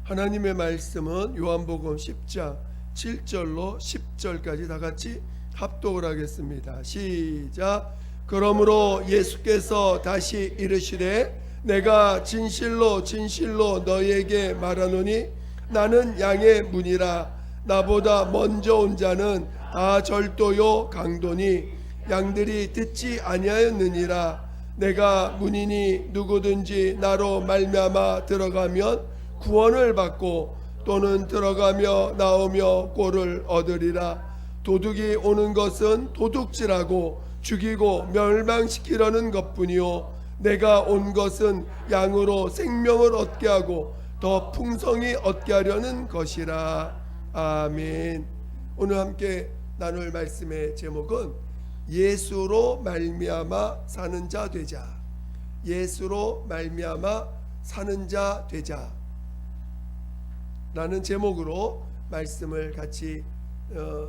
하나님의 말씀은 요한복음 10장 7절로 10절까지 다 같이 합독을 하겠습니다. 시작. 그러므로 예수께서 다시 이르시되 내가 진실로 진실로 너희에게 말하노니 나는 양의 문이라. 나보다 먼저 온 자는 다 절도요 강도니 양들이 듣지 아니하였느니라. 내가 문이니 누구든지 나로 말미암아 들어가면 구원을 받고 또는 들어가며 나오며 꼴을 얻으리라. 도둑이 오는 것은 도둑질하고 죽이고 멸망시키려는 것뿐이요 내가 온 것은 양으로 생명을 얻게 하고 더 풍성히 얻게 하려는 것이라. 아멘. 오늘 함께 나눌 말씀의 제목은 예수로 말미암아 사는 자 되자. 예수로 말미암아 사는 자 되자 라는 제목으로 말씀을 같이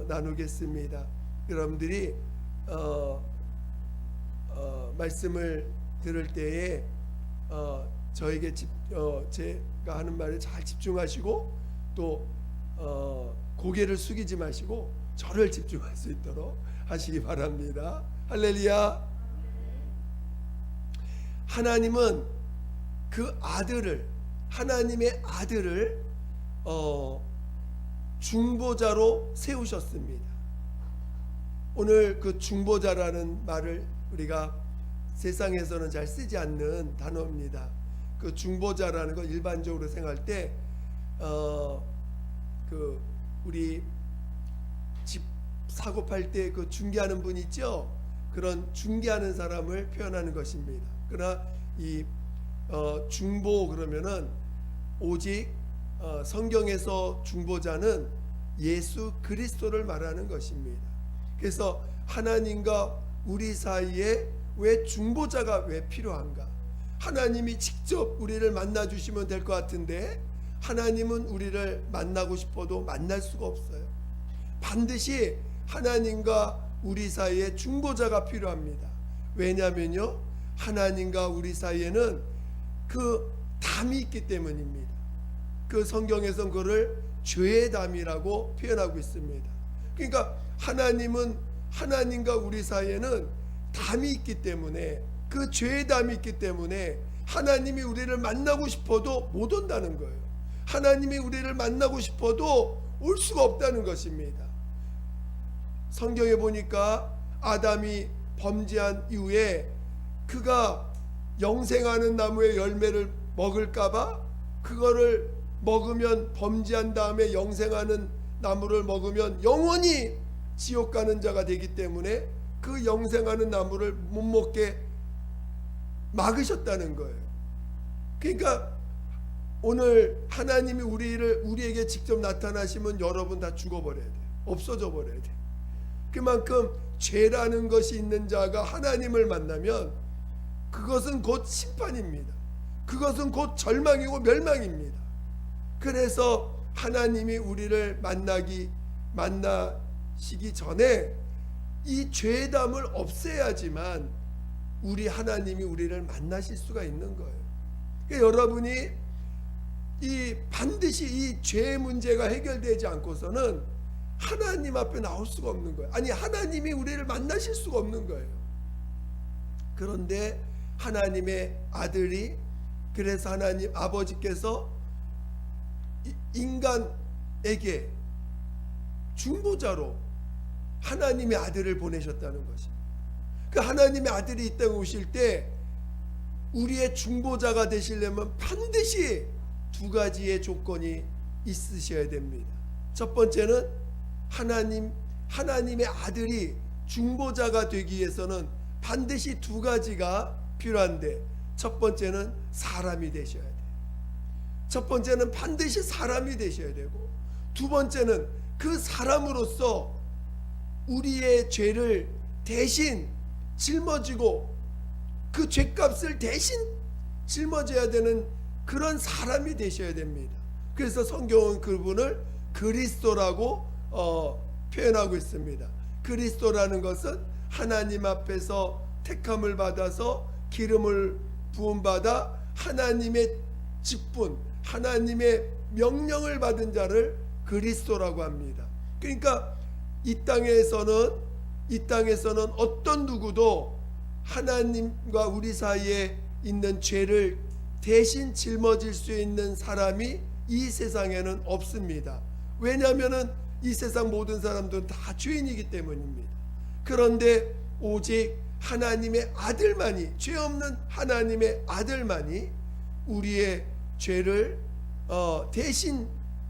나누겠습니다. 여러분들이 말씀을 들을 때에 저에게 제가 하는 말에 잘 집중하시고 또 고개를 숙이지 마시고 저를 집중할 수 있도록 하시기 바랍니다. 할렐루야. 하나님은 그 아들을, 하나님의 아들을 중보자로 세우셨습니다. 오늘 그 중보자라는 말을 우리가 세상에서는 잘 쓰지 않는 단어입니다. 그 중보자라는 거 일반적으로 생각할 때 그 우리 집 사고 팔 때 그 중개하는 분 있죠? 그런 중개하는 사람을 표현하는 것입니다. 그러나 이 중보 그러면은 오직 성경에서 중보자는 예수 그리스도를 말하는 것입니다. 그래서 하나님과 우리 사이에 왜 중보자가 왜 필요한가? 하나님이 직접 우리를 만나 주시면 될 것 같은데 하나님은 우리를 만나고 싶어도 만날 수가 없어요. 반드시 하나님과 우리 사이에 중보자가 필요합니다. 왜냐하면요, 하나님과 우리 사이에는 그 담이 있기 때문입니다. 그 성경에서는 그를 죄의 담이라고 표현하고 있습니다. 그러니까 하나님은, 하나님과 우리 사이에는 담이 있기 때문에, 그 죄의 담이 있기 때문에 하나님이 우리를 만나고 싶어도 못 온다는 거예요. 하나님이 우리를 만나고 싶어도 올 수가 없다는 것입니다. 성경에 보니까 아담이 범죄한 이후에 그가 영생하는 나무의 열매를 먹을까봐 그거를 먹으면, 범죄한 다음에 영생하는 나무를 먹으면 영원히 지옥 가는 자가 되기 때문에 그 영생하는 나무를 못 먹게 막으셨다는 거예요. 그러니까 오늘 하나님이 우리에게 직접 나타나시면 여러분 다 죽어버려야 돼요. 없어져 버려야 돼요. 그만큼 죄라는 것이 있는 자가 하나님을 만나면 그것은 곧 심판입니다. 그것은 곧 절망이고 멸망입니다. 그래서 하나님이 우리를 만나시기 전에 이 죄담을 없애야지만 우리 하나님이 우리를 만나실 수가 있는 거예요. 그러니까 여러분이 반드시 이 죄 문제가 해결되지 않고서는 하나님 앞에 나올 수가 없는 거예요. 아니, 하나님이 우리를 만나실 수가 없는 거예요. 그런데 하나님의 아들이, 그래서 하나님 아버지께서 인간에게 중보자로 하나님의 아들을 보내셨다는 것입니다. 그 하나님의 아들이 이 땅에 오실 때 우리의 중보자가 되시려면 반드시 두 가지의 조건이 있으셔야 됩니다. 첫 번째는 하나님의 아들이 중보자가 되기 위해서는 반드시 두 가지가 필요한데, 첫 번째는 사람이 되셔야 돼요. 첫 번째는 반드시 사람이 되셔야 되고, 두 번째는 그 사람으로서 우리의 죄를 대신 짊어지고 그 죄값을 대신 짊어져야 되는 그런 사람이 되셔야 됩니다. 그래서 성경은 그분을 그리스도라고 표현하고 있습니다. 그리스도라는 것은 하나님 앞에서 택함을 받아서 기름을 부음받아 하나님의 직분, 하나님의 명령을 받은 자를 그리스도라고 합니다. 그러니까 이 땅에서는 어떤 누구도 하나님과 우리 사이에 있는 죄를 대신 짊어질 수 있는 사람이 이 세상에는 없습니다. 왜냐하면 이 세상 모든 사람들은 다 죄인이기 때문입니다. 그런데 오직 하나님의 아들만이, 죄 없는 하나님의 아들만이 우리의 죄를 대신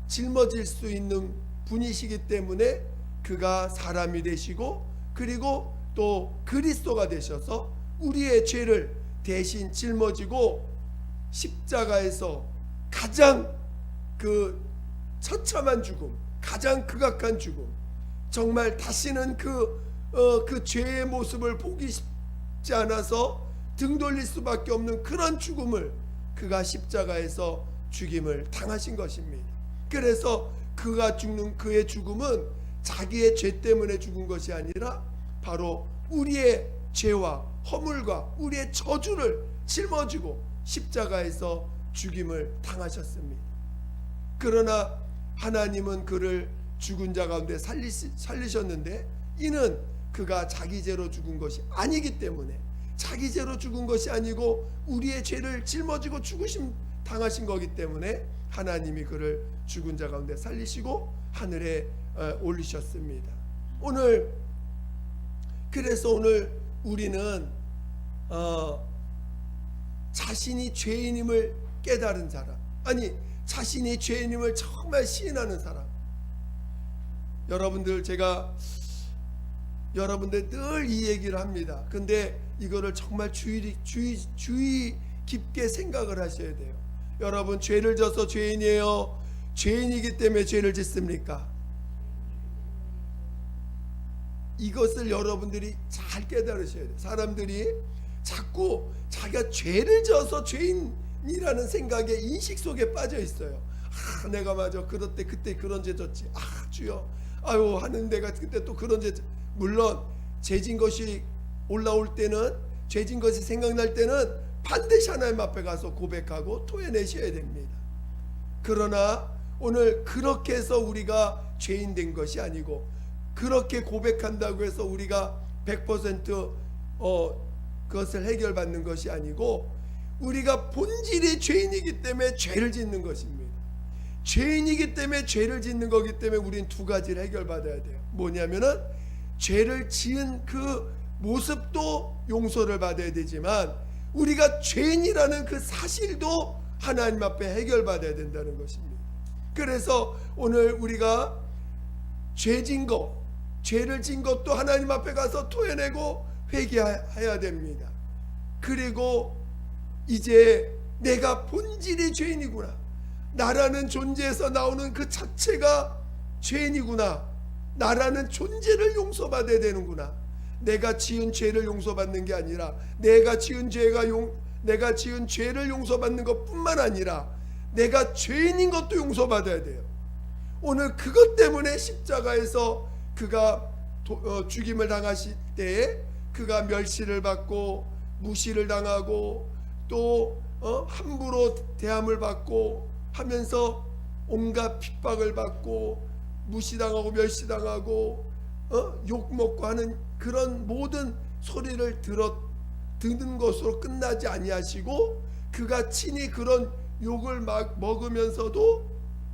짊어질 수 있는 분이시기 때문에 그가 사람이 되시고, 그리고 또 그리스도가 되셔서 우리의 죄를 대신 짊어지고 십자가에서 가장 그 처참한 죽음, 가장 극악한 죽음, 정말 다시는 그 죄의 모습을 보기 쉽지 않아서 등 돌릴 수밖에 없는 그런 죽음을 그가 십자가에서 죽임을 당하신 것입니다. 그래서 그가 죽는 그의 죽음은 자기의 죄 때문에 죽은 것이 아니라 바로 우리의 죄와 허물과 우리의 저주를 짊어지고 십자가에서 죽임을 당하셨습니다. 그러나 하나님은 그를 죽은 자 가운데 살리셨는데, 이는 그가 자기 죄로 죽은 것이 아니기 때문에, 자기 죄로 죽은 것이 아니고 우리의 죄를 짊어지고 죽으심 당하신 거기 때문에 하나님이 그를 죽은 자 가운데 살리시고 하늘에 올리셨습니다. 그래서 오늘 우리는 자신이 죄인임을 깨달은 사람, 아니 자신이 죄인임을 정말 시인하는 사람. 제가 여러분들 늘 이 얘기를 합니다. 근데 이거를 정말 주의 깊게 생각을 하셔야 돼요. 여러분, 죄를 져서 죄인이에요? 죄인이기 때문에 죄를 짓습니까? 이것을 여러분들이 잘 깨달으셔야 돼요. 사람들이 자꾸 자기가 죄를 져서 죄인이라는 생각에, 인식 속에 빠져 있어요. 내가 맞아, 그때 그런 죄 졌지. 주여, 아유 하는 내가 그때 또 그런 죄. 물론 죄진 것이 올라올 때는, 죄진 것이 생각날 때는 반드시 하나님 앞에 가서 고백하고 토해내셔야 됩니다. 그러나 오늘 그렇게 해서 우리가 죄인 된 것이 아니고, 그렇게 고백한다고 해서 우리가 100% 그것을 해결받는 것이 아니고, 우리가 본질이 죄인이기 때문에 죄를 짓는 것입니다. 죄인이기 때문에 죄를 짓는 거기 때문에 우리는 두 가지를 해결받아야 돼요. 뭐냐면은 죄를 지은 그 모습도 용서를 받아야 되지만, 우리가 죄인이라는 그 사실도 하나님 앞에 해결받아야 된다는 것입니다. 그래서 오늘 우리가 죄를 진 것도 하나님 앞에 가서 토해내고 회개해야 됩니다. 그리고 이제 내가 본질이 죄인이구나, 나라는 존재에서 나오는 그 자체가 죄인이구나, 나라는 존재를 용서받아야 되는구나. 내가 지은 죄를 용서받는 게 아니라 내가 지은 죄를 용서받는 것뿐만 아니라 내가 죄인인 것도 용서받아야 돼요. 오늘 그것 때문에 십자가에서 그가 죽임을 당하실 때에 그가 멸시를 받고 무시를 당하고 또 함부로 대함을 받고 하면서 온갖 핍박을 받고 무시당하고 멸시당하고 욕먹고 하는 그런 모든 소리를 듣는 것으로 끝나지 아니하시고, 그가 친히 그런 욕을 먹으면서도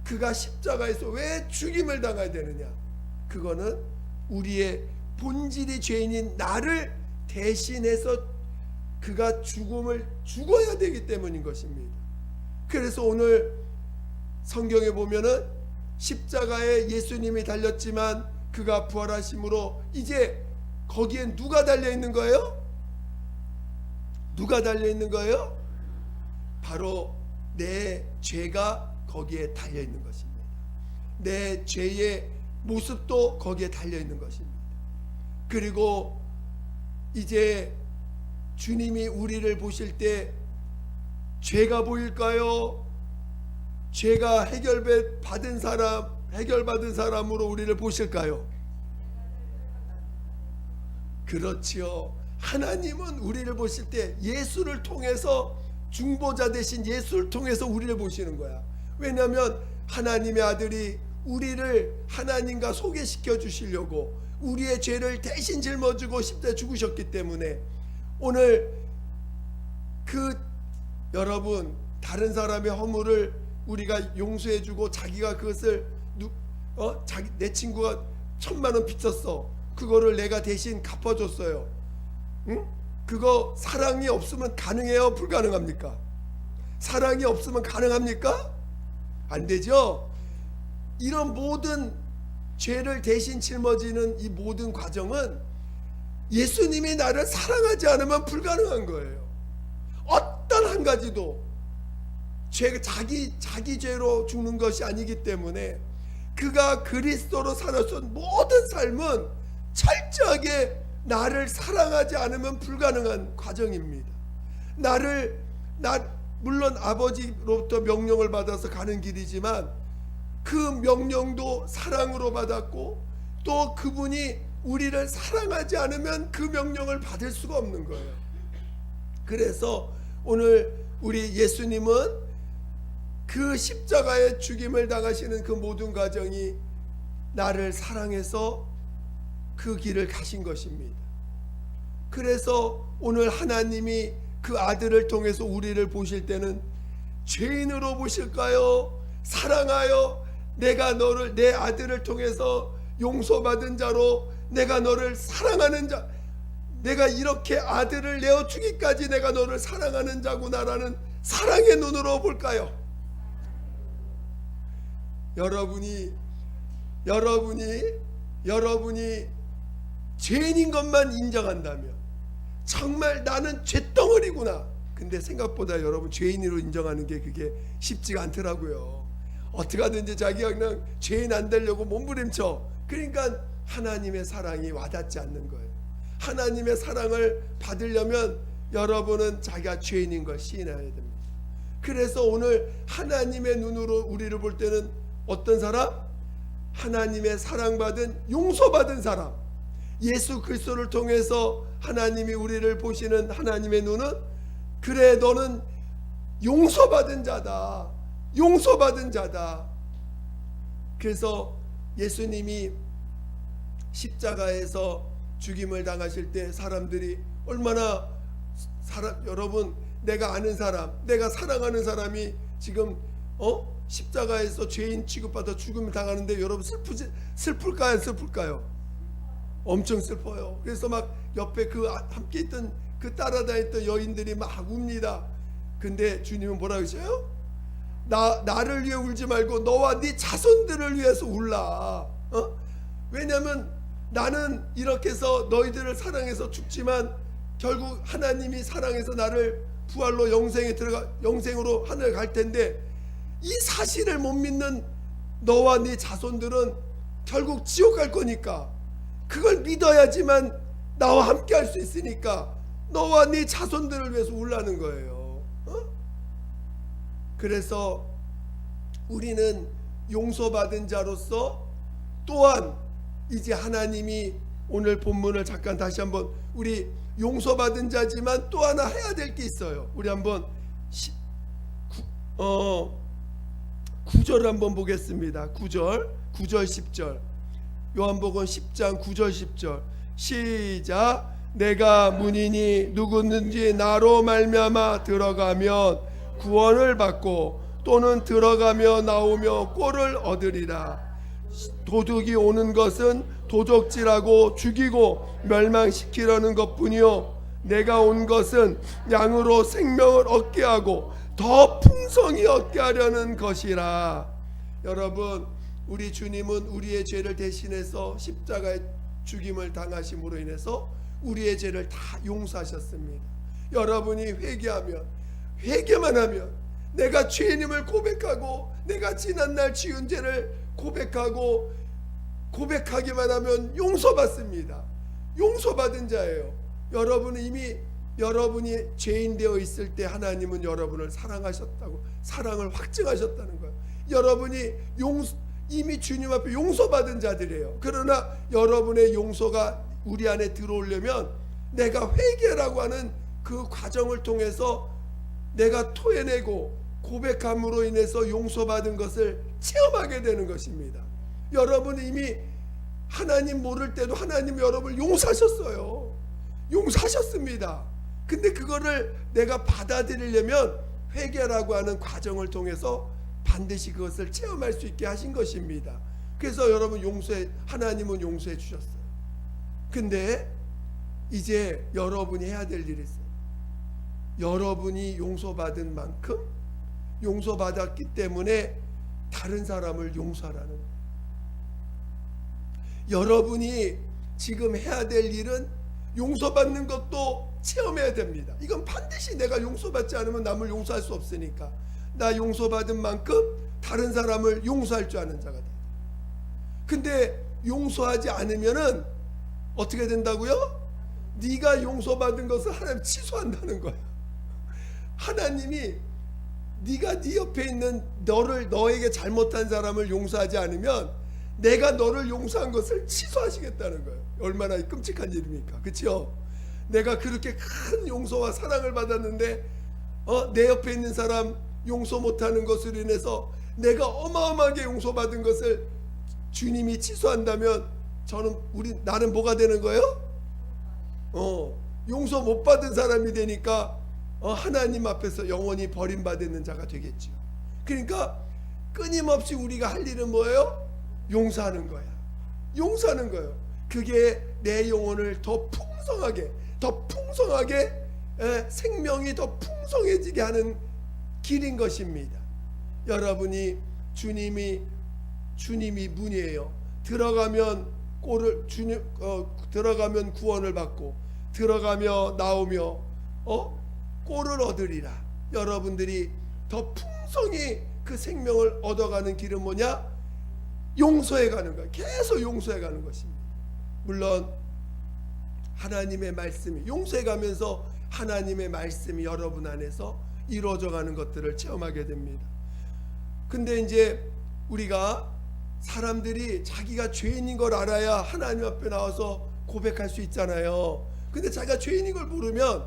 그가 십자가에서 왜 죽임을 당해야 되느냐? 그거는 우리의 본질이 죄인인 나를 대신해서 그가 죽어야 되기 때문인 것입니다. 그래서 오늘 성경에 보면은 십자가에 예수님이 달렸지만 그가 부활하심으로 이제 거기에 누가 달려 있는 거예요? 누가 달려 있는 거예요? 바로 내 죄가 거기에 달려 있는 것입니다. 내 죄의 모습도 거기에 달려 있는 것입니다. 그리고 이제 주님이 우리를 보실 때 죄가 보일까요? 죄가 해결받은 사람으로 우리를 보실까요? 그렇지요. 하나님은 우리를 보실 때 예수를 통해서, 중보자 대신 예수를 통해서 우리를 보시는 거야. 왜냐하면 하나님의 아들이 우리를 하나님과 소개시켜 주시려고 우리의 죄를 대신 짊어지고 십자가에 죽으셨기 때문에 오늘 여러분 다른 사람의 허물을 우리가 용서해주고 자기가 그것을 내 친구가 1,000,000원 빚졌어. 그거를 내가 대신 갚아줬어요. 응? 그거 사랑이 없으면 가능해요? 불가능합니까? 사랑이 없으면 가능합니까? 안 되죠? 이런 모든 죄를 대신 짊어지는 이 모든 과정은 예수님이 나를 사랑하지 않으면 불가능한 거예요. 어떤 한 가지도 자기 죄로 죽는 것이 아니기 때문에 그가 그리스도로 살았던 모든 삶은 철저하게 나를 사랑하지 않으면 불가능한 과정입니다. 물론 아버지로부터 명령을 받아서 가는 길이지만 그 명령도 사랑으로 받았고 또 그분이 우리를 사랑하지 않으면 그 명령을 받을 수가 없는 거예요. 그래서 오늘 우리 예수님은 그 십자가의 죽임을 당하시는 그 모든 과정이 나를 사랑해서 그 길을 가신 것입니다. 그래서 오늘 하나님이 그 아들을 통해서 우리를 보실 때는 죄인으로 보실까요? 사랑하여 내가 너를 내 아들을 통해서 용서받은 자로 내가 너를 사랑하는 자, 내가 이렇게 아들을 내어 주기까지 내가 너를 사랑하는 자구나라는 사랑의 눈으로 볼까요? 여러분이 죄인인 것만 인정한다면 정말 나는 죄덩어리구나. 근데 생각보다 여러분 죄인으로 인정하는 게 그게 쉽지가 않더라고요. 어떻게 하든지 자기가 그냥 죄인 안 되려고 몸부림쳐. 그러니까 하나님의 사랑이 와닿지 않는 거예요. 하나님의 사랑을 받으려면 여러분은 자기가 죄인인 걸 시인해야 됩니다. 그래서 오늘 하나님의 눈으로 우리를 볼 때는 어떤 사람? 하나님의 사랑받은 용서받은 사람. 예수 그리스도를 통해서 하나님이 우리를 보시는 하나님의 눈은 그래 너는 용서받은 자다. 용서받은 자다. 그래서 예수님이 십자가에서 죽임을 당하실 때 사람들이 얼마나 여러분 내가 아는 사람, 내가 사랑하는 사람이 지금 십자가에서 죄인 취급받아 죽음을 당하는데 여러분 슬플까요? 안 슬플까요? 엄청 슬퍼요. 그래서 막 옆에 함께 있던 따라다녔던 여인들이 막 웁니다. 근데 주님은 뭐라고 하셔요? 나를 위해 울지 말고 너와 네 자손들을 위해서 울라. 왜냐하면 나는 이렇게 해서 너희들을 사랑해서 죽지만 결국 하나님이 사랑해서 나를 부활로 영생으로 하늘 갈 텐데 이 사실을 못 믿는 너와 네 자손들은 결국 지옥 갈 거니까 그걸 믿어야지만 나와 함께 할 수 있으니까 너와 네 자손들을 위해서 울라는 거예요. 그래서 우리는 용서받은 자로서 또한 이제 하나님이 오늘 본문을 잠깐 다시 한번 우리 용서받은 자지만 또 하나 해야 될 게 있어요. 우리 한번 9절을 한번 보겠습니다. 9절 10절 요한복음 10장 9절 10절 시작. 내가 문이니 누구든지 나로 말미암아 들어가면 구원을 받고 또는 들어가며 나오며 꼴을 얻으리라. 도둑이 오는 것은 도적질하고 죽이고 멸망시키려는 것뿐이요 내가 온 것은 양으로 생명을 얻게 하고 더 풍성히 얻게 하려는 것이라. 여러분 우리 주님은 우리의 죄를 대신해서 십자가의 죽임을 당하심으로 인해서 우리의 죄를 다 용서하셨습니다. 여러분이 회개만 하면 내가 죄인임을 고백하고 내가 지난날 지은 죄를 고백하기만 하면 용서받습니다. 용서받은 자예요. 여러분이 죄인 되어 있을 때 하나님은 여러분을 사랑하셨다고 사랑을 확증하셨다는 거예요. 여러분이 이미 주님 앞에 용서받은 자들이에요. 그러나 여러분의 용서가 우리 안에 들어오려면 내가 회개라고 하는 그 과정을 통해서 내가 토해내고 고백함으로 인해서 용서받은 것을 체험하게 되는 것입니다. 여러분 이미 하나님 모를 때도 하나님 여러분을 용서하셨어요. 용서하셨습니다. 근데 그거를 내가 받아들이려면 회개라고 하는 과정을 통해서 반드시 그것을 체험할 수 있게 하신 것입니다. 그래서 여러분 하나님은 용서해 주셨어요. 근데 이제 여러분이 해야 될 일이 있어요. 여러분이 용서받은 만큼 용서받았기 때문에 다른 사람을 용서하라는 거예요. 여러분이 지금 해야 될 일은 용서받는 것도 체험해야 됩니다. 이건 반드시 내가 용서받지 않으면 남을 용서할 수 없으니까 나 용서받은 만큼 다른 사람을 용서할 줄 아는 자가 돼요. 근데 용서하지 않으면은 어떻게 된다고요? 네가 용서받은 것을 하나님 취소한다는 거예요. 하나님이 네가 네 옆에 있는 너에게 잘못한 사람을 용서하지 않으면 내가 너를 용서한 것을 취소하시겠다는 거예요. 얼마나 끔찍한 일입니까? 그렇죠? 내가 그렇게 큰 용서와 사랑을 받았는데 내 옆에 있는 사람 용서 못하는 것으로 인해서 내가 어마어마하게 용서받은 것을 주님이 취소한다면 나는 뭐가 되는 거예요? 용서 못 받은 사람이 되니까 하나님 앞에서 영원히 버림받는 자가 되겠죠. 그러니까 끊임없이 우리가 할 일은 뭐예요? 용서하는 거야. 용서하는 거예요. 그게 내 영혼을 더 풍성하게 생명이 더 풍성해지게 하는 길인 것입니다. 여러분이 주님이 문이에요. 들어가면 들어가면 구원을 받고 들어가며 나오며 꼴을 얻으리라. 여러분들이 더 풍성히 그 생명을 얻어가는 길은 뭐냐? 용서해 가는 거예요. 계속 용서해 가는 것입니다. 물론 하나님의 말씀이 용서해 가면서 하나님의 말씀이 여러분 안에서 이루어져 가는 것들을 체험하게 됩니다. 근데 이제 우리가 사람들이 자기가 죄인인 걸 알아야 하나님 앞에 나와서 고백할 수 있잖아요. 근데 자기가 죄인인 걸 모르면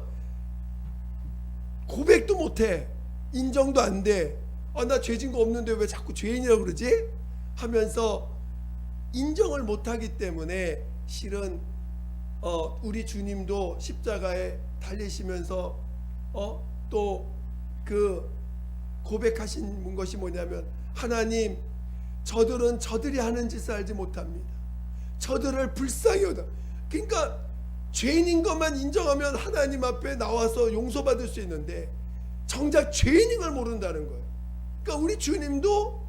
고백도 못해. 인정도 안 돼. 나 죄진 거 없는데 왜 자꾸 죄인이라고 그러지? 하면서 인정을 못하기 때문에 실은 우리 주님도 십자가에 달리시면서 또 그 고백하신 것이 뭐냐면 하나님 저들은 저들이 하는 짓을 알지 못합니다. 저들을 불쌍히 여겨. 그러니까 죄인인 것만 인정하면 하나님 앞에 나와서 용서받을 수 있는데 정작 죄인인 걸 모른다는 거예요. 그러니까 우리 주님도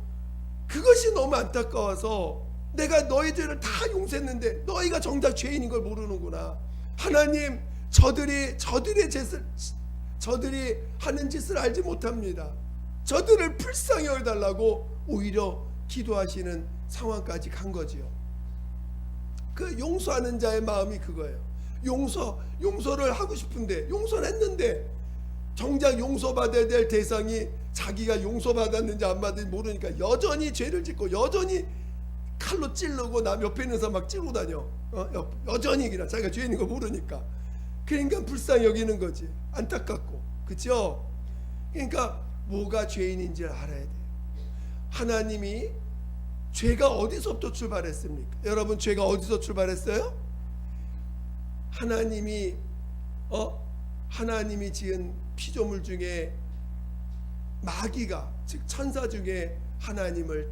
그것이 너무 안타까워서 내가 너희 죄를 다 용서했는데 너희가 정작 죄인인 걸 모르는구나. 하나님 저들이 하는 짓을 알지 못합니다. 저들을 불쌍히 여겨달라고 오히려 기도하시는 상황까지 간 거지요. 그 용서하는 자의 마음이 그거예요. 용서를 하고 싶은데 용서를 했는데 정작 용서받아야 될 대상이 자기가 용서받았는지 안 받았는지 모르니까 여전히 죄를 짓고 여전히 칼로 찌르고 남 옆에 있는 사람 막 찌르고 다녀. 여전히 그냥 자기가 죄인인 거 모르니까. 그러니까 불쌍히 여기는 거지. 안타깝고. 그렇죠? 그러니까 뭐가 죄인인지를 알아야 돼. 하나님이 죄가 어디서부터 출발했습니까? 여러분 죄가 어디서 출발했어요? 하나님이 지은 피조물 중에 마귀가 즉 천사 중에 하나님을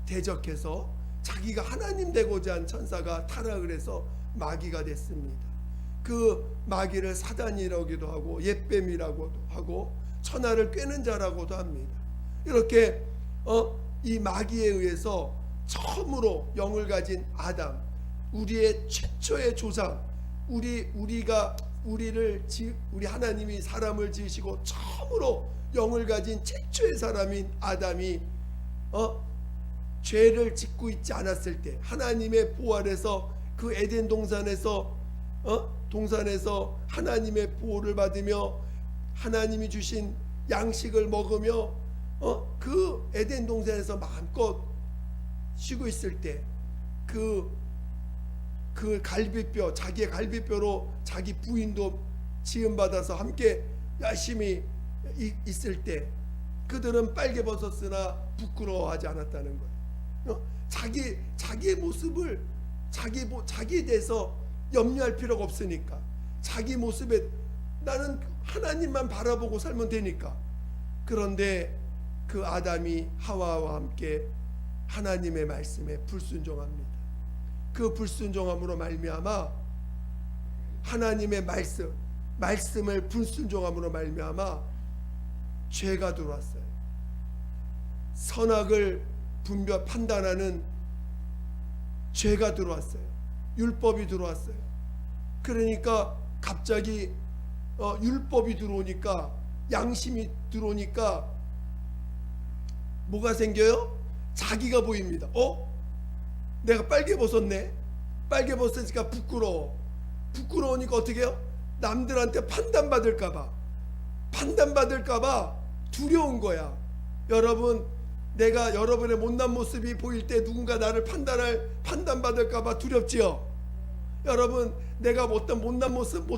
대적해서 자기가 하나님 되고자 한 천사가 타락을 해서 마귀가 됐습니다. 그 마귀를 사단이라고도 하고 옅뱀이라고도 하고 천하를 꿰는 자라고도 합니다. 이렇게 이 마귀에 의해서 처음으로 영을 가진 아담, 우리의 최초의 조상, 우리 하나님이 사람을 지으시고 처음으로 영을 가진 최초의 사람인 아담이 죄를 짓고 있지 않았을 때 하나님의 보호 아래서 그 에덴 동산에서 하나님의 보호를 받으며 하나님이 주신 양식을 먹으며 그 에덴 동산에서 마음껏 쉬고 있을 때 그 갈비뼈, 자기의 갈비뼈로 자기 부인도 지음받아서 함께 열심히 있을 때 그들은 빨개벗어 쓰나 부끄러워하지 않았다는 거예요. 자기의 모습을 자기에 대해서 염려할 필요가 없으니까, 자기 모습에 나는 하나님만 바라보고 살면 되니까. 그런데 그 아담이 하와와 함께 하나님의 말씀에 불순종합니다. 그 불순종함으로 말미암아 하나님의 말씀을 불순종함으로 말미암아 죄가 들어왔어요. 선악을 판단하는 죄가 들어왔어요. 율법이 들어왔어요. 그러니까 갑자기 율법이 들어오니까, 양심이 들어오니까 뭐가 생겨요? 자기가 보입니다. 내가 빨개 벗었네. 빨개 벗으니까 부끄러우니까 어떻게 해요? 남들한테 판단받을까봐 두려운 거야. 여러분, 내가 여러분의 못난 모습이 보일 때 누군가 나를 판단받을까봐 두렵지요. 여러분, 내가 어떤 못난 모습,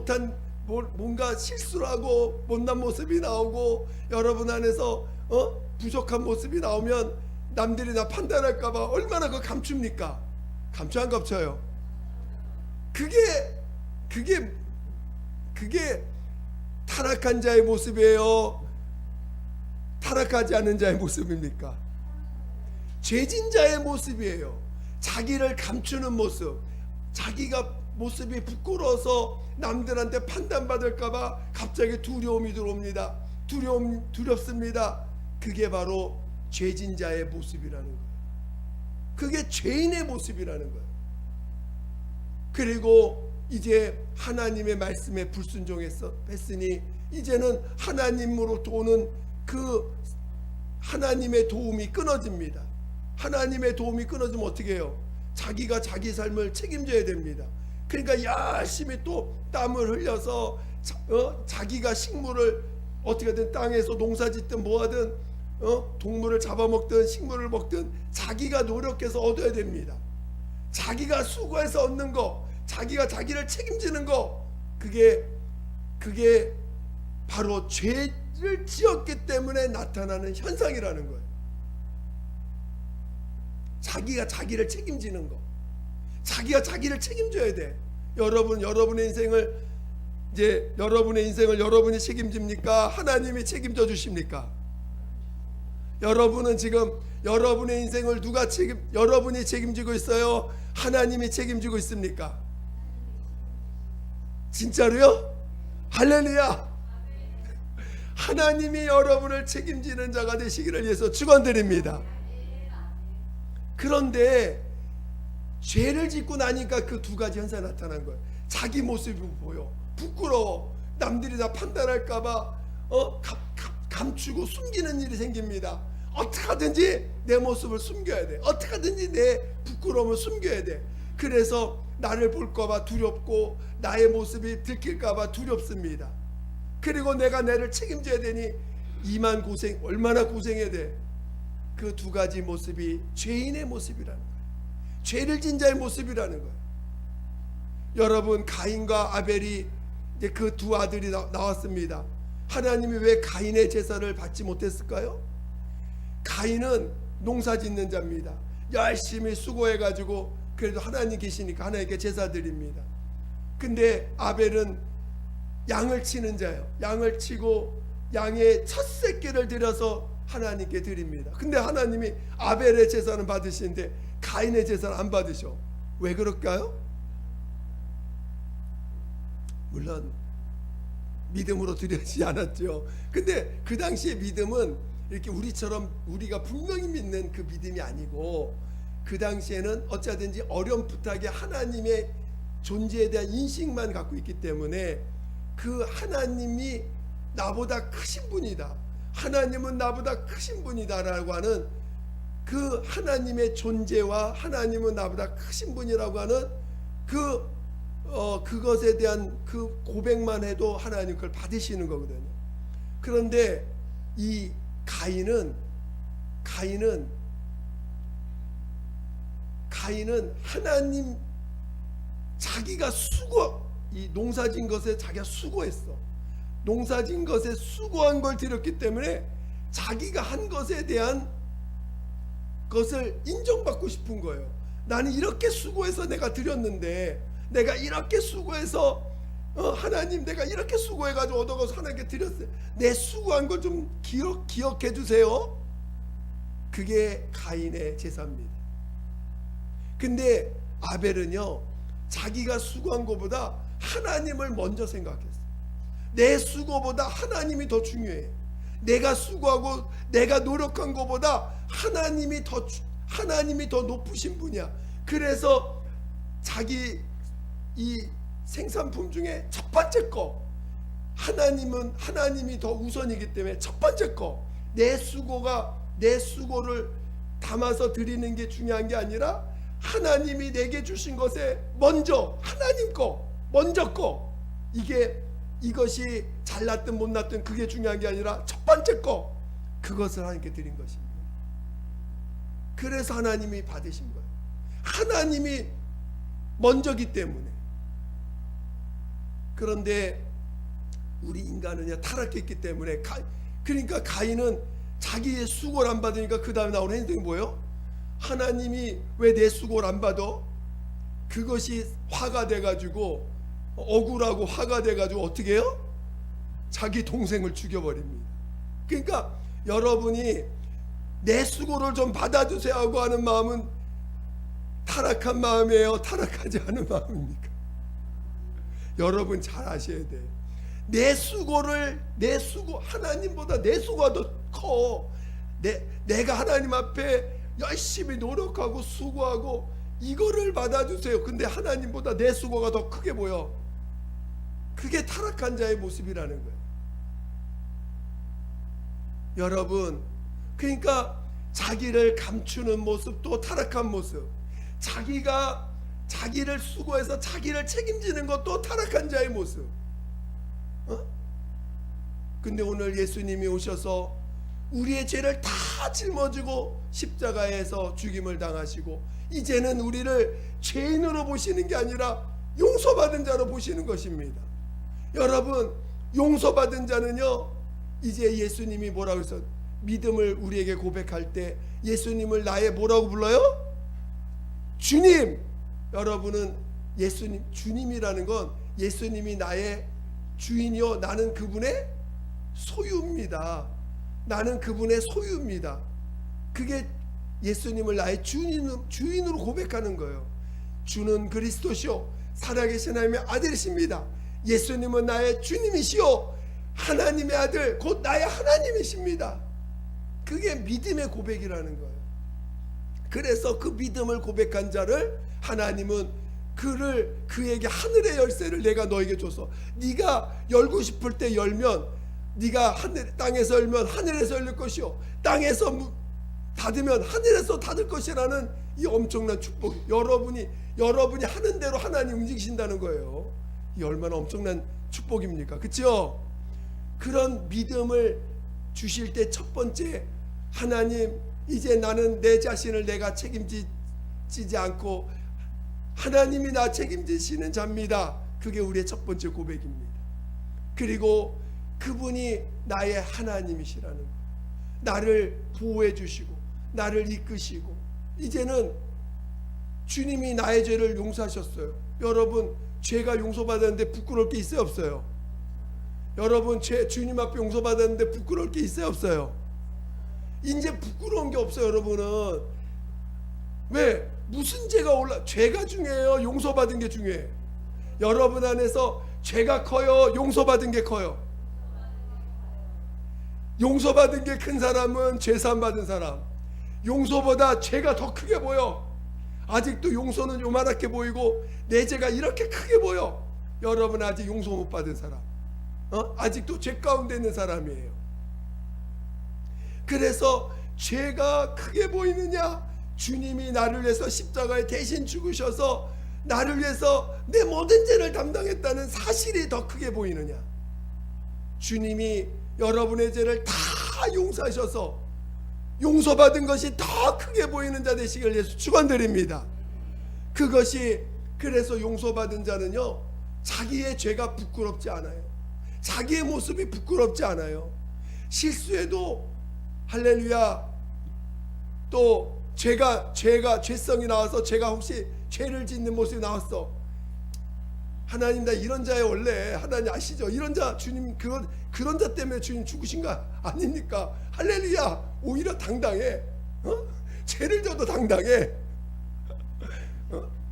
뭔가 실수를 하고 못난 모습이 나오고 여러분 안에서 부족한 모습이 나오면 남들이 나 판단할까봐 얼마나 그거 감춥니까? 감춰 안 감춰요? 그게 타락한 자의 모습이에요? 타락하지 않은 자의 모습입니까? 죄진 자의 모습이에요. 자기를 감추는 모습, 자기가 모습이 부끄러워서 남들한테 판단받을까봐 갑자기 두려움이 들어옵니다. 두렵습니다. 그게 바로 죄진 자의 모습이라는 거예요. 그게 죄인의 모습이라는 거예요. 그리고 이제 하나님의 말씀에 불순종했으니 이제는 하나님으로부터 오는 그 하나님의 도움이 끊어집니다. 하나님의 도움이 끊어지면 어떻게 해요? 자기가 자기 삶을 책임져야 됩니다. 그러니까 열심히 또 땀을 흘려서 자기가 식물을 어떻게든 땅에서 농사짓든 뭐하든 동물을 잡아먹든 식물을 먹든 자기가 노력해서 얻어야 됩니다. 자기가 수고해서 얻는 거, 자기가 자기를 책임지는 거, 그게 바로 죄를 지었기 때문에 나타나는 현상이라는 거예요. 자기가 자기를 책임지는 거, 자기가 자기를 책임져야 돼. 여러분의 인생을 여러분이 책임집니까? 하나님이 책임져 주십니까? 여러분은 지금 여러분의 인생을 여러분이 책임지고 있어요? 하나님이 책임지고 있습니까? 진짜로요? 할렐루야! 하나님이 여러분을 책임지는 자가 되시기를 위해서 축원드립니다. 그런데 죄를 짓고 나니까 그 두 가지 현상이 나타난 거예요. 자기 모습이 보여, 부끄러워, 남들이 다 판단할까봐 감추고 숨기는 일이 생깁니다. 어떻게 하든지 내 모습을 숨겨야 돼. 어떻게 하든지 내 부끄러움을 숨겨야 돼. 그래서 나를 볼까봐 두렵고 나의 모습이 들킬까봐 두렵습니다. 그리고 내가 나를 책임져야 되니 얼마나 고생해야 돼. 그 두 가지 모습이 죄인의 모습이라는 거예요. 죄를 진 자의 모습이라는 거예요. 여러분, 가인과 아벨이 이제 그 두 아들이 나왔습니다. 하나님이 왜 가인의 제사를 받지 못했을까요? 가인은 농사 짓는 자입니다. 열심히 수고해가지고 그래도 하나님 계시니까 하나님께 제사 드립니다. 근데 아벨은 양을 치는 자예요. 양을 치고 양의 첫 새끼를 드려서 하나님께 드립니다. 근데 하나님이 아벨의 제사는 받으시는데 가인의 제사는 안 받으셔. 왜 그럴까요? 물론 믿음으로 드리지 않았죠. 근데 그 당시의 믿음은 이렇게 우리가 분명히 믿는 그 믿음이 아니고, 그 당시에는 어찌하든지 어렴풋하게 하나님의 존재에 대한 인식만 갖고 있기 때문에 그 하나님이 나보다 크신 분이다, 하나님은 나보다 크신 분이다라고 하는 그 하나님의 존재와 하나님은 나보다 크신 분이라고 하는 그것에 대한 그 고백만 해도 하나님 그걸 받으시는 거거든요. 그런데 이 가인은 하나님, 자기가 이 농사진 것에 자기가 수고했어. 농사진 것에 수고한 걸 드렸기 때문에 자기가 한 것에 대한 것을 인정받고 싶은 거예요. 나는 이렇게 수고해서 내가 드렸는데, 내가 이렇게 수고해서 하나님 내가 이렇게 수고해가지고 얻어가서 하나님께 드렸어요. 내 수고한 걸 좀 기억해 주세요. 그게 가인의 제사입니다. 근데 아벨은요, 자기가 수고한 것보다 하나님을 먼저 생각했어요. 내 수고보다 하나님이 더 중요해. 내가 수고하고 내가 노력한 것보다 하나님이 더 높으신 분이야. 그래서 자기 이 생산품 중에 첫 번째 거, 하나님이 더 우선이기 때문에 첫 번째 거, 내 수고를 담아서 드리는 게 중요한 게 아니라 하나님이 내게 주신 것에 먼저 하나님 거, 먼저 거, 이것이 잘났든 못났든 그게 중요한 게 아니라 첫 번째 거, 그것을 하나님께 드린 것입니다. 그래서 하나님이 받으신 거예요. 하나님이 먼저기 때문에. 그런데 우리 인간은 타락했기 때문에 그러니까 가인은 자기의 수고를 안 받으니까 그 다음에 나오는 행동이 뭐예요? 하나님이 왜 내 수고를 안 받아? 그것이 화가 돼가지고, 억울하고 화가 돼가지고 어떻게 해요? 자기 동생을 죽여버립니다. 그러니까 여러분이 내 수고를 좀 받아주세요 하고 하는 마음은 타락한 마음이에요? 타락하지 않은 마음입니까? 여러분 잘 아셔야 돼. 내 수고, 하나님보다 내 수고가 더 커. 내가 하나님 앞에 열심히 노력하고 수고하고 이거를 받아주세요. 근데 하나님보다 내 수고가 더 크게 보여. 그게 타락한 자의 모습이라는 거예요. 여러분, 그러니까 자기를 감추는 모습도 타락한 모습, 자기를 수고해서 자기를 책임지는 것도 타락한 자의 모습. 근데 오늘 예수님이 오셔서 우리의 죄를 다 짊어지고 십자가에서 죽임을 당하시고 이제는 우리를 죄인으로 보시는 게 아니라 용서받은 자로 보시는 것입니다. 여러분, 용서받은 자는요, 이제 예수님이 뭐라고 해서 믿음을 우리에게 고백할 때 예수님을 나의 뭐라고 불러요? 주님. 여러분은 예수님, 주님이라는 건 예수님이 나의 주인이요, 나는 그분의 소유입니다. 나는 그분의 소유입니다. 그게 예수님을 나의 주인으로 고백하는 거예요. 주는 그리스도시요 살아계신 하나님의 아들이십니다. 예수님은 나의 주님이시요 하나님의 아들 곧 나의 하나님이십니다. 그게 믿음의 고백이라는 거예요. 그래서 그 믿음을 고백한 자를 하나님은 그에게 하늘의 열쇠를 내가 너에게 줘서 네가 열고 싶을 때 열면 네가 땅에서 열면 하늘에서 열릴 것이요 땅에서 닫으면 하늘에서 닫을 것이라는 이 엄청난 축복. 여러분이 하는 대로 하나님 움직이신다는 거예요. 이 얼마나 엄청난 축복입니까? 그렇죠? 그런 믿음을 주실 때 첫 번째, 하나님 이제 나는 내 자신을 내가 책임지지 않고 하나님이 나 책임지시는 자입니다. 그게 우리의 첫 번째 고백입니다. 그리고 그분이 나의 하나님이시라는 거, 나를 보호해 주시고 나를 이끄시고 이제는 주님이 나의 죄를 용서하셨어요. 여러분, 죄가 용서받았는데 부끄러울 게 있어요, 없어요? 여러분, 주님 앞에 용서받았는데 부끄러울 게 있어요, 없어요? 이제 부끄러운 게 없어요. 여러분은 왜? 무슨 죄가 중요해요? 용서받은 게 중요해요? 여러분 안에서 죄가 커요? 용서받은 게 커요? 용서받은 게 큰 사람은 죄사함 받은 사람, 용서보다 죄가 더 크게 보여. 아직도 용서는 요만하게 보이고 내 죄가 이렇게 크게 보여. 여러분 아직 용서 못 받은 사람, 아직도 죄 가운데 있는 사람이에요. 그래서 죄가 크게 보이느냐? 주님이 나를 위해서 십자가에 대신 죽으셔서 나를 위해서 내 모든 죄를 담당했다는 사실이 더 크게 보이느냐? 주님이 여러분의 죄를 다 용서하셔서 용서받은 것이 더 크게 보이는 자 되시길 예수 축원드립니다. 그래서 용서받은 자는요, 자기의 죄가 부끄럽지 않아요. 자기의 모습이 부끄럽지 않아요. 실수해도 할렐루야. 또 죄성이 나와서 제가 혹시 죄를 짓는 모습이 나왔어. 하나님 나 이런 자예요. 원래 하나님 아시죠? 이런 자 주님 그런 자 때문에 주님 죽으신 거 아닙니까? 할렐루야. 오히려 당당해. 죄를 져도 당당해.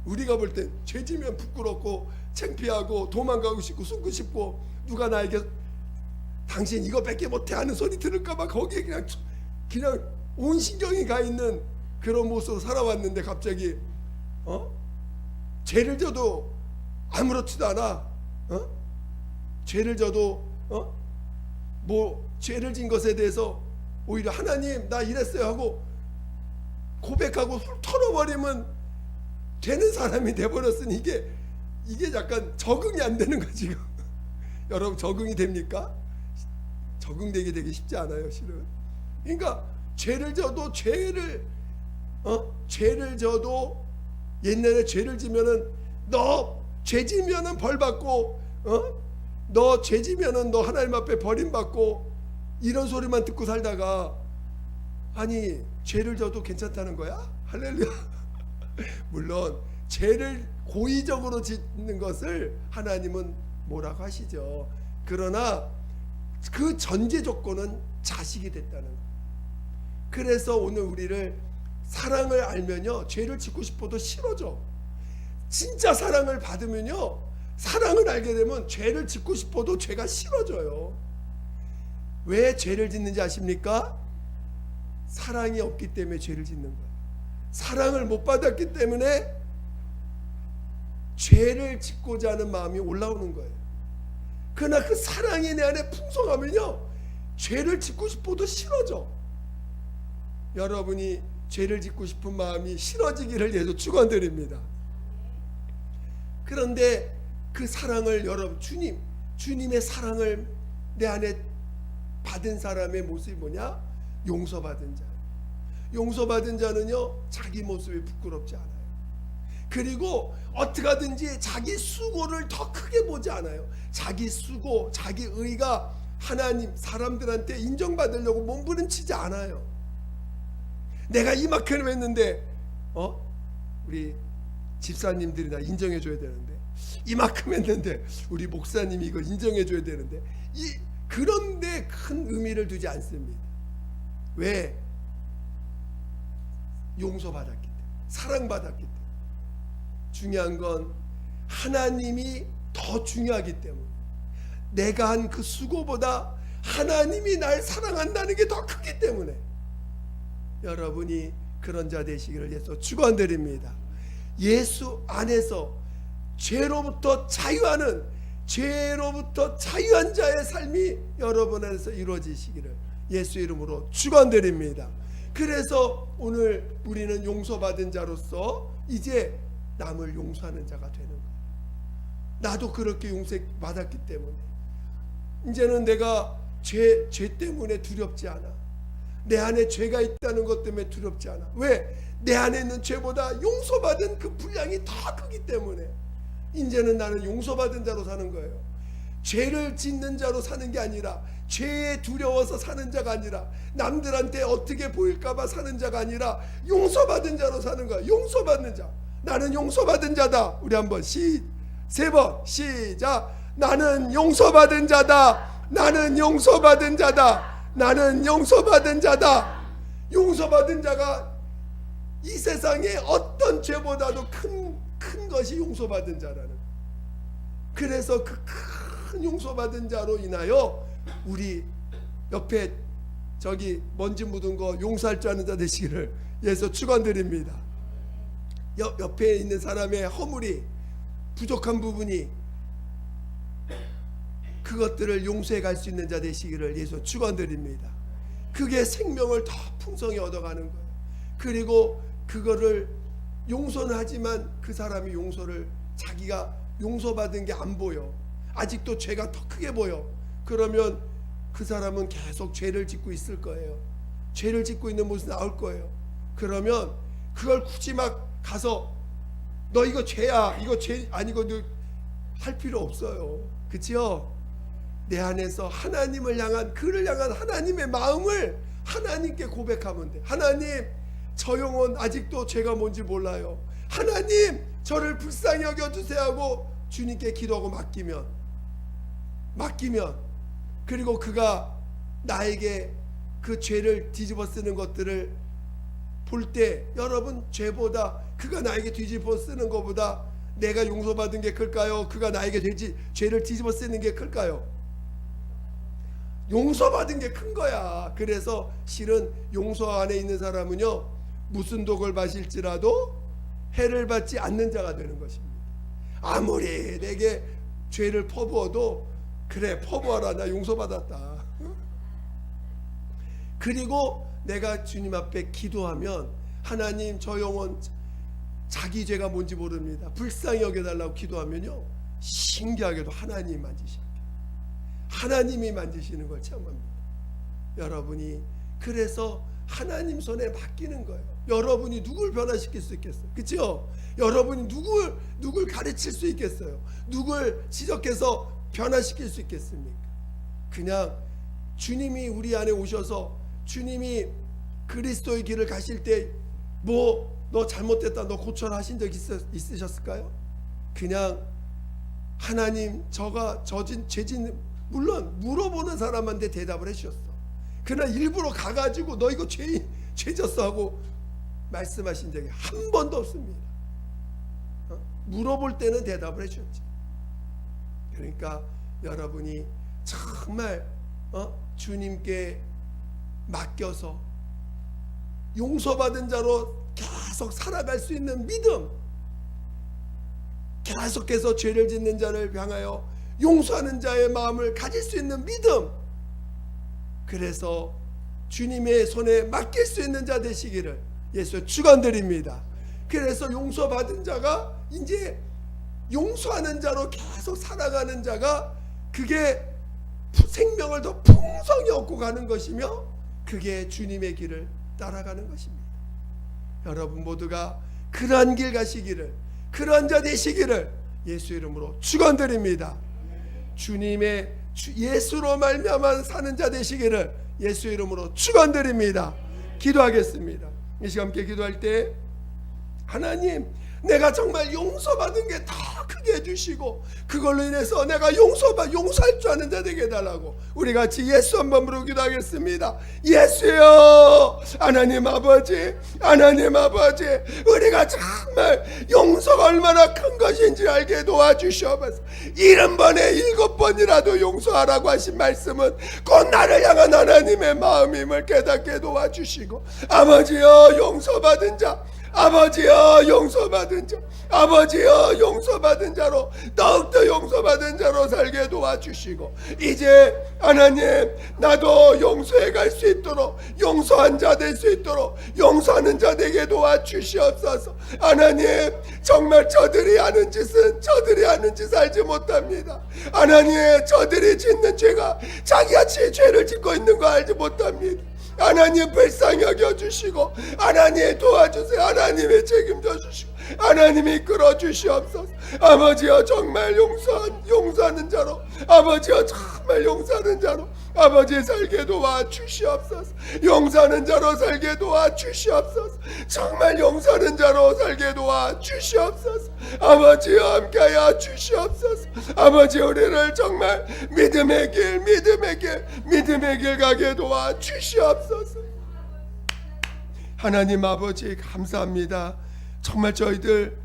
우리가 볼 땐 죄 지면 부끄럽고 창피하고 도망가고 싶고 숨고 싶고 누가 나에게 당신 이거밖에 못해 하는 소리 들을까봐 거기에 그냥 온 신경이 가 있는 그런 모습으로 살아왔는데 갑자기 죄를 져도 아무렇지도 않아. 죄를 져도 뭐 죄를 진 것에 대해서 오히려 하나님 나 이랬어요 하고 고백하고 털어버리면 되는 사람이 돼버렸으니 이게 약간 적응이 안 되는 거 지금. 여러분 적응이 됩니까? 적응되기 되게 쉽지 않아요 실은. 그러니까 죄를 져도 죄를 져도 옛날에 죄를 지면은 너 죄 지면은 벌 받고 너 죄 지면은 너 하나님 앞에 버림받고 이런 소리만 듣고 살다가 아니 죄를 져도 괜찮다는 거야? 할렐루야. 물론 죄를 고의적으로 짓는 것을 하나님은 뭐라고 하시죠. 그러나 그 전제 조건은 자식이 됐다는 거예요. 그래서 오늘 우리를 사랑을 알면요 죄를 짓고 싶어도 싫어져. 진짜 사랑을 받으면요 사랑을 알게 되면 죄를 짓고 싶어도 죄가 싫어져요. 왜 죄를 짓는지 아십니까? 사랑이 없기 때문에 죄를 짓는 거예요. 사랑을 못 받았기 때문에 죄를 짓고자 하는 마음이 올라오는 거예요. 그러나 그 사랑이 내 안에 풍성하면요 죄를 짓고 싶어도 싫어져. 여러분이 죄를 짓고 싶은 마음이 싫어지기를 예수 축원드립니다. 그런데 그 사랑을 여러분 주님의 사랑을 내 안에 받은 사람의 모습이 뭐냐? 용서받은 자. 용서받은 자는요 자기 모습이 부끄럽지 않아요. 그리고 어떻게 하든지 자기 수고를 더 크게 보지 않아요. 자기 수고, 자기 의가 하나님 사람들한테 인정받으려고 몸부림치지 않아요. 내가 이만큼 했는데 우리 집사님들이 나 인정해 줘야 되는데 이만큼 했는데 우리 목사님이 이거 인정해 줘야 되는데 그런데 큰 의미를 두지 않습니다. 왜? 용서받았기 때문에, 사랑받았기 때문에. 중요한 건 하나님이 더 중요하기 때문에 내가 한 그 수고보다 하나님이 날 사랑한다는 게 더 크기 때문에 여러분이 그런 자 되시기를 예수 축원드립니다. 예수 안에서 죄로부터 자유한 자의 삶이 여러분 안에서 이루어지시기를 예수 이름으로 축원드립니다. 그래서 오늘 우리는 용서받은 자로서 이제 남을 용서하는 자가 되는 거예요. 나도 그렇게 용서받았기 때문에 이제는 내가 죄 때문에 두렵지 않아. 내 안에 죄가 있다는 것 때문에 두렵지 않아. 왜? 내 안에 있는 죄보다 용서받은 그 분량이 더 크기 때문에 이제는 나는 용서받은 자로 사는 거예요. 죄를 짓는 자로 사는 게 아니라, 죄에 두려워서 사는 자가 아니라, 남들한테 어떻게 보일까봐 사는 자가 아니라 용서받은 자로 사는 거야. 용서받는 자. 나는 용서받은 자다. 우리 한번 세 번 시작. 나는 용서받은 자다. 나는 용서받은 자다. 나는 용서받은 자다. 용서받은 자가 이 세상에 어떤 죄보다도 큰 것이 용서받은 자라는. 그래서 그 큰 용서받은 자로 인하여 우리 옆에 저기 먼지 묻은 거 용서할 줄 아는 자 되시기를 예수 축원드립니다. 옆에 있는 사람의 허물이 부족한 부분이 그것들을 용서해 갈 수 있는 자 되시기를 예수 축원드립니다. 그게 생명을 더 풍성히 얻어가는 거예요. 그리고 그거를 용서는 하지만 그 사람이 용서를 자기가 용서받은 게 안 보여. 아직도 죄가 더 크게 보여. 그러면 그 사람은 계속 죄를 짓고 있을 거예요. 죄를 짓고 있는 모습이 나올 거예요. 그러면 그걸 굳이 막 가서 너 이거 죄야, 이거 죄 아니거든 할 필요 없어요. 그치요? 내 안에서 하나님을 향한, 그를 향한 하나님의 마음을 하나님께 고백하면 돼. 하나님, 저 영혼 아직도 죄가 뭔지 몰라요. 하나님, 저를 불쌍히 여겨주세요 하고 주님께 기도하고 맡기면 그리고 그가 나에게 그 죄를 뒤집어 쓰는 것들을 볼 때, 여러분, 죄보다, 그가 나에게 뒤집어 쓰는 것보다 내가 용서받은 게 클까요? 그가 나에게 죄를 뒤집어 쓰는 게 클까요? 용서받은 게 큰 거야. 그래서 실은 용서 안에 있는 사람은요, 무슨 독을 마실지라도 해를 받지 않는 자가 되는 것입니다. 아무리 내게 죄를 퍼부어도, 그래, 퍼부어라, 나 용서받았다. 그리고 내가 주님 앞에 기도하면, 하나님, 저 영혼 자기 죄가 뭔지 모릅니다, 불쌍히 여겨달라고 기도하면요, 신기하게도 하나님이 만지셔요. 하나님이 만지시는 걸 체험합니다. 여러분이 그래서 하나님 손에 맡기는 거예요. 여러분이 누굴 변화시킬 수 있겠어요? 그렇죠? 여러분이 누굴 가르칠 수 있겠어요? 누굴 지적해서 변화시킬 수 있겠습니까? 그냥 주님이 우리 안에 오셔서, 주님이 그리스도의 길을 가실 때 뭐 너 잘못됐다, 너 고쳐라 하신 적 있으셨을까요? 그냥 하나님, 저가 죄진, 물론 물어보는 사람한테 대답을 해주셨어. 그러나 일부러 가가지고 너 이거 죄졌어 하고 말씀하신 적이 한 번도 없습니다. 물어볼 때는 대답을 해주셨지. 그러니까 여러분이 정말 주님께 맡겨서 용서받은 자로 계속 살아갈 수 있는 믿음, 계속해서 죄를 짓는 자를 향하여 용서하는 자의 마음을 가질 수 있는 믿음, 그래서 주님의 손에 맡길 수 있는 자 되시기를 예수의 축원드립니다. 그래서 용서받은 자가 이제 용서하는 자로 계속 살아가는 자가, 그게 생명을 더 풍성히 얻고 가는 것이며, 그게 주님의 길을 따라가는 것입니다. 여러분 모두가 그러한 길 가시기를, 그러한 자 되시기를 예수 이름으로 축원드립니다. 주님의 예수로 말미암아 사는 자 되시기를 예수 이름으로 축원드립니다. 기도하겠습니다. 이 시간 함께 기도할 때, 하나님, 내가 정말 용서받은 게 더 크게 해주시고, 그걸로 인해서 내가 용서할 줄 아는 자 되게 해달라고 우리 같이 예수 한번 부르고 기도하겠습니다. 예수여, 하나님 아버지, 하나님 아버지, 우리가 정말 용서가 얼마나 큰 것인지 알게 도와주시옵소서. 70번에 7번이라도 용서하라고 하신 말씀은 곧 나를 향한 하나님의 마음임을 깨닫게 도와주시고, 아버지여, 용서받은 자, 아버지여, 용서받은 자, 아버지여, 용서받은 자로, 더욱더 용서받은 자로 살게 도와주시고, 이제 하나님, 나도 용서해 갈 수 있도록, 용서한 자 될 수 있도록, 용서하는 자 되게 도와주시옵소서. 하나님, 정말 저들이 하는 짓은 저들이 하는 짓 알지 못합니다. 하나님, 저들이 짓는 죄가 자기같이 죄를 짓고 있는 거 알지 못합니다. 하나님, 불쌍히 여겨주시고, 하나님 도와주세요. 하나님의 책임져 주시고, 하나님이 이끌어 주시옵소서. 아버지여, 정말 용서하는 자로, 아버지여, 정말 용서하는 자로 아버지 살게 도와주시옵소서. 용서하는 자로 살게 도와주시옵소서. 정말 용서하는 자로 살게 도와주시옵소서. 아버지여, 함께하여 주시옵소서. 아버지, 우리를 정말 믿음의 길 가게 도와주시옵소서. 하나님 아버지, 감사합니다. 정말 저희들,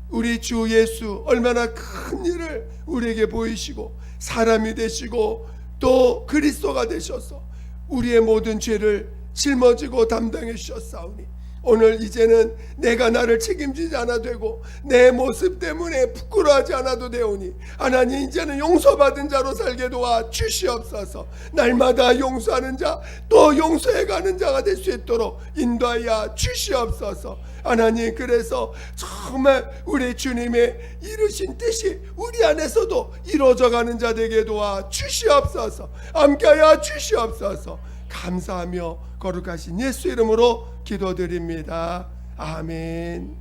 우리 주 예수 얼마나 큰 일을 우리에게 보이시고 사람이 되시고 또 그리스도가 되셔서 우리의 모든 죄를 짊어지고 담당해 주셨사오니, 오늘 이제는 내가 나를 책임지지 않아도 되고 내 모습 때문에 부끄러워하지 않아도 되오니, 하나님, 이제는 용서받은 자로 살게 도와 주시옵소서. 날마다 용서하는 자, 또 용서해가는 자가 될 수 있도록 인도하여 주시옵소서. 하나님, 그래서 정말 우리 주님의 이루신 뜻이 우리 안에서도 이루어져가는 자 되게 도와 주시옵소서. 함께하여 주시옵소서. 감사하며 거룩하신 예수 이름으로 기도드립니다. 아멘.